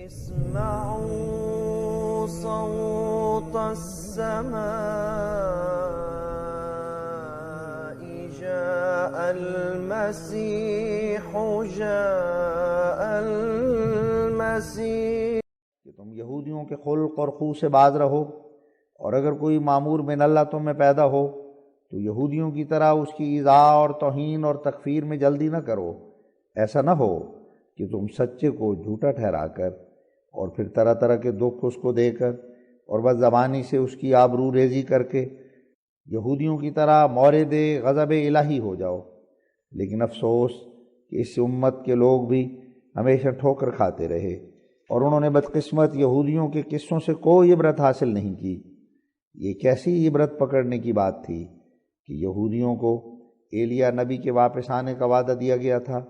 اسمعوا صوت السماء جاء المسيح جاء المسيح کہ تم یہودیوں کے خلق اور خو سے باز رہو، اور اگر کوئی مامور من اللہ تم میں پیدا ہو تو یہودیوں کی طرح اس کی ایذاء اور توہین اور تکفیر میں جلدی نہ کرو۔ ایسا نہ ہو کہ تم سچے کو جھوٹا ٹھہرا کر اور پھر طرح طرح کے دکھ اس کو دے کر اور بد زبانی سے اس کی آبرو ریزی کر کے یہودیوں کی طرح مورد غضب الہی ہو جاؤ۔ لیکن افسوس کہ اس امت کے لوگ بھی ہمیشہ ٹھوکر کھاتے رہے، اور انہوں نے بدقسمت یہودیوں کے قصوں سے کوئی عبرت حاصل نہیں کی۔ یہ کیسی عبرت پکڑنے کی بات تھی کہ یہودیوں کو ایلیا نبی کے واپس آنے کا وعدہ دیا گیا تھا،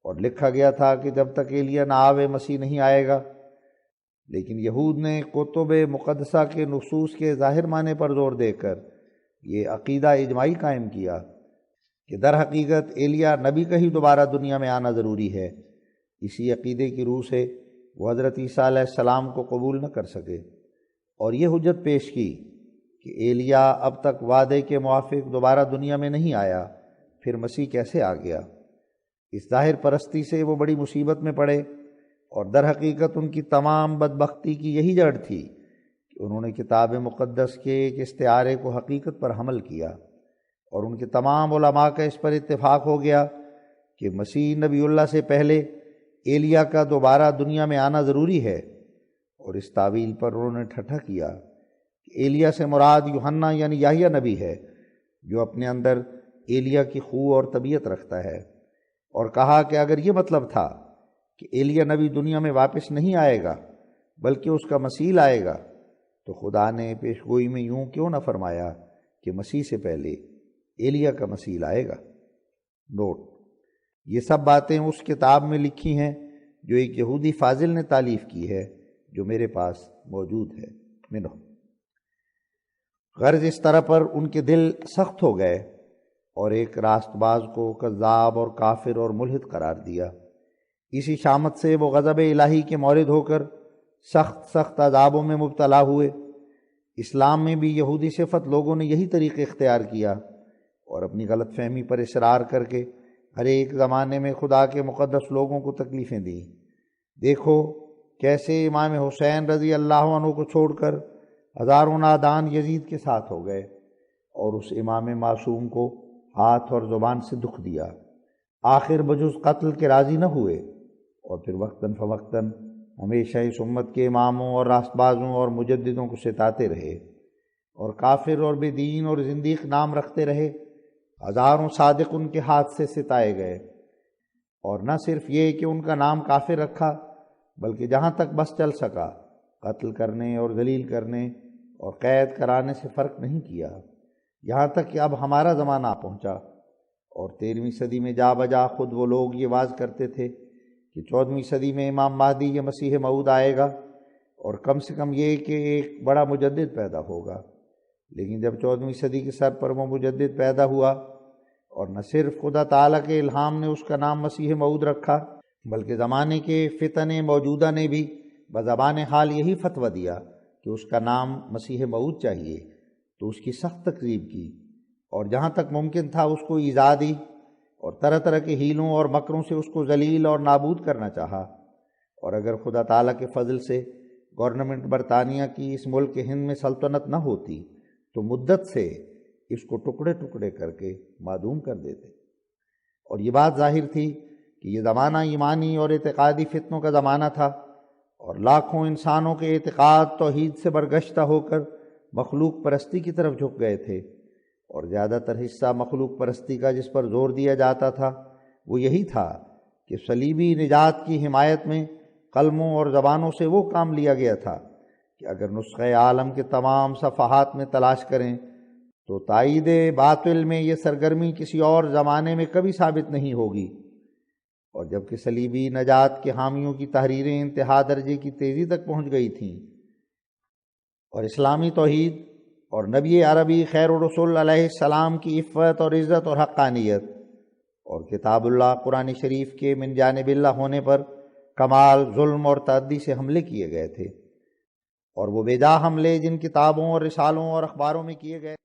اور لکھا گیا تھا کہ جب تک ایلیا نہ آوے مسیح نہیں آئے گا۔ لیکن یہود نے کتب مقدسہ کے نصوص کے ظاہر معنی پر زور دے کر یہ عقیدہ اجماعی قائم کیا کہ در حقیقت ایلیا نبی کا ہی دوبارہ دنیا میں آنا ضروری ہے۔ اسی عقیدے کی روح سے وہ حضرت عیسیٰ علیہ السلام کو قبول نہ کر سکے، اور یہ حجت پیش کی کہ ایلیا اب تک وعدے کے موافق دوبارہ دنیا میں نہیں آیا، پھر مسیح کیسے آ گیا؟ اس ظاہر پرستی سے وہ بڑی مصیبت میں پڑے، اور در حقیقت ان کی تمام بدبختی کی یہی جڑ تھی کہ انہوں نے کتاب مقدس کے ایک استعارے کو حقیقت پر حمل کیا، اور ان کے تمام علماء کا اس پر اتفاق ہو گیا کہ مسیح نبی اللہ سے پہلے ایلیا کا دوبارہ دنیا میں آنا ضروری ہے۔ اور اس تعویل پر انہوں نے ٹھٹھا کیا کہ ایلیا سے مراد یوحنا یعنی یحییٰ نبی ہے، جو اپنے اندر ایلیا کی خو اور طبیعت رکھتا ہے، اور کہا کہ اگر یہ مطلب تھا کہ ایلیا نبی دنیا میں واپس نہیں آئے گا بلکہ اس کا مسیح آئے گا، تو خدا نے پیشگوئی میں یوں کیوں نہ فرمایا کہ مسیح سے پہلے ایلیا کا مسیح آئے گا۔ نوٹ: یہ سب باتیں اس کتاب میں لکھی ہیں جو ایک یہودی فاضل نے تالیف کی ہے، جو میرے پاس موجود ہے۔ منہ غرض اس طرح پر ان کے دل سخت ہو گئے، اور ایک راست باز کو کذاب اور کافر اور ملحد قرار دیا۔ اسی شامت سے وہ غضب الہی کے مورد ہو کر سخت عذابوں میں مبتلا ہوئے۔ اسلام میں بھی یہودی صفت لوگوں نے یہی طریقہ اختیار کیا، اور اپنی غلط فہمی پر اصرار کر کے ہر ایک زمانے میں خدا کے مقدس لوگوں کو تکلیفیں دیں۔ دیکھو کیسے امام حسین رضی اللہ عنہ کو چھوڑ کر ہزاروں نادان یزید کے ساتھ ہو گئے، اور اس امام معصوم کو ہاتھ اور زبان سے دکھ دیا، آخر بجز قتل کے راضی نہ ہوئے، اور پھر وقتاً فوقتاً ہمیشہ اس امت کے اماموں اور راست بازوں اور مجددوں کو ستاتے رہے، اور کافر اور بے دین اور زندیق نام رکھتے رہے۔ ہزاروں صادق ان کے ہاتھ سے ستائے گئے، اور نہ صرف یہ کہ ان کا نام کافر رکھا، بلکہ جہاں تک بس چل سکا قتل کرنے اور ذلیل کرنے اور قید کرانے سے فرق نہیں کیا، یہاں تک کہ اب ہمارا زمانہ آ پہنچا، اور 13ویں صدی میں جا بجا خود وہ لوگ یہ واز کرتے تھے کہ 14ویں صدی میں امام مہدی یا مسیح موعود آئے گا، اور کم سے کم یہ کہ ایک بڑا مجدد پیدا ہوگا۔ لیکن جب 14ویں صدی کے سر پر وہ مجدد پیدا ہوا، اور نہ صرف خدا تعالیٰ کے الہام نے اس کا نام مسیح موعود رکھا، بلکہ زمانے کے فتن موجودہ نے بھی بزبان حال یہی فتویٰ دیا کہ اس کا نام مسیح موعود چاہیے، تو اس کی سخت تکذیب کی، اور جہاں تک ممکن تھا اس کو ایذا دی، اور طرح طرح کے ہیلوں اور مکروں سے اس کو ذلیل اور نابود کرنا چاہا۔ اور اگر خدا تعالیٰ کے فضل سے گورنمنٹ برطانیہ کی اس ملک ہند میں سلطنت نہ ہوتی تو مدت سے اس کو ٹکڑے ٹکڑے کر کے معدوم کر دیتے۔ اور یہ بات ظاہر تھی کہ یہ زمانہ ایمانی اور اعتقادی فتنوں کا زمانہ تھا، اور لاکھوں انسانوں کے اعتقاد توحید سے برگشتہ ہو کر مخلوق پرستی کی طرف جھک گئے تھے، اور زیادہ تر حصہ مخلوق پرستی کا جس پر زور دیا جاتا تھا وہ یہی تھا کہ صلیبی نجات کی حمایت میں قلموں اور زبانوں سے وہ کام لیا گیا تھا کہ اگر نسخہ عالم کے تمام صفحات میں تلاش کریں تو تائید باطل میں یہ سرگرمی کسی اور زمانے میں کبھی ثابت نہیں ہوگی۔ اور جبکہ صلیبی نجات کے حامیوں کی تحریریں انتہا درجے کی تیزی تک پہنچ گئی تھیں، اور اسلامی توحید اور نبی عربی خیر الرسول علیہ السلام کی عفت اور عزت اور حقانیت اور کتاب اللہ قرآن شریف کے من جانب اللہ ہونے پر کمال، ظلم اور تعدی سے حملے کیے گئے تھے، اور وہ بے جا حملے جن کتابوں اور رسالوں اور اخباروں میں کیے گئے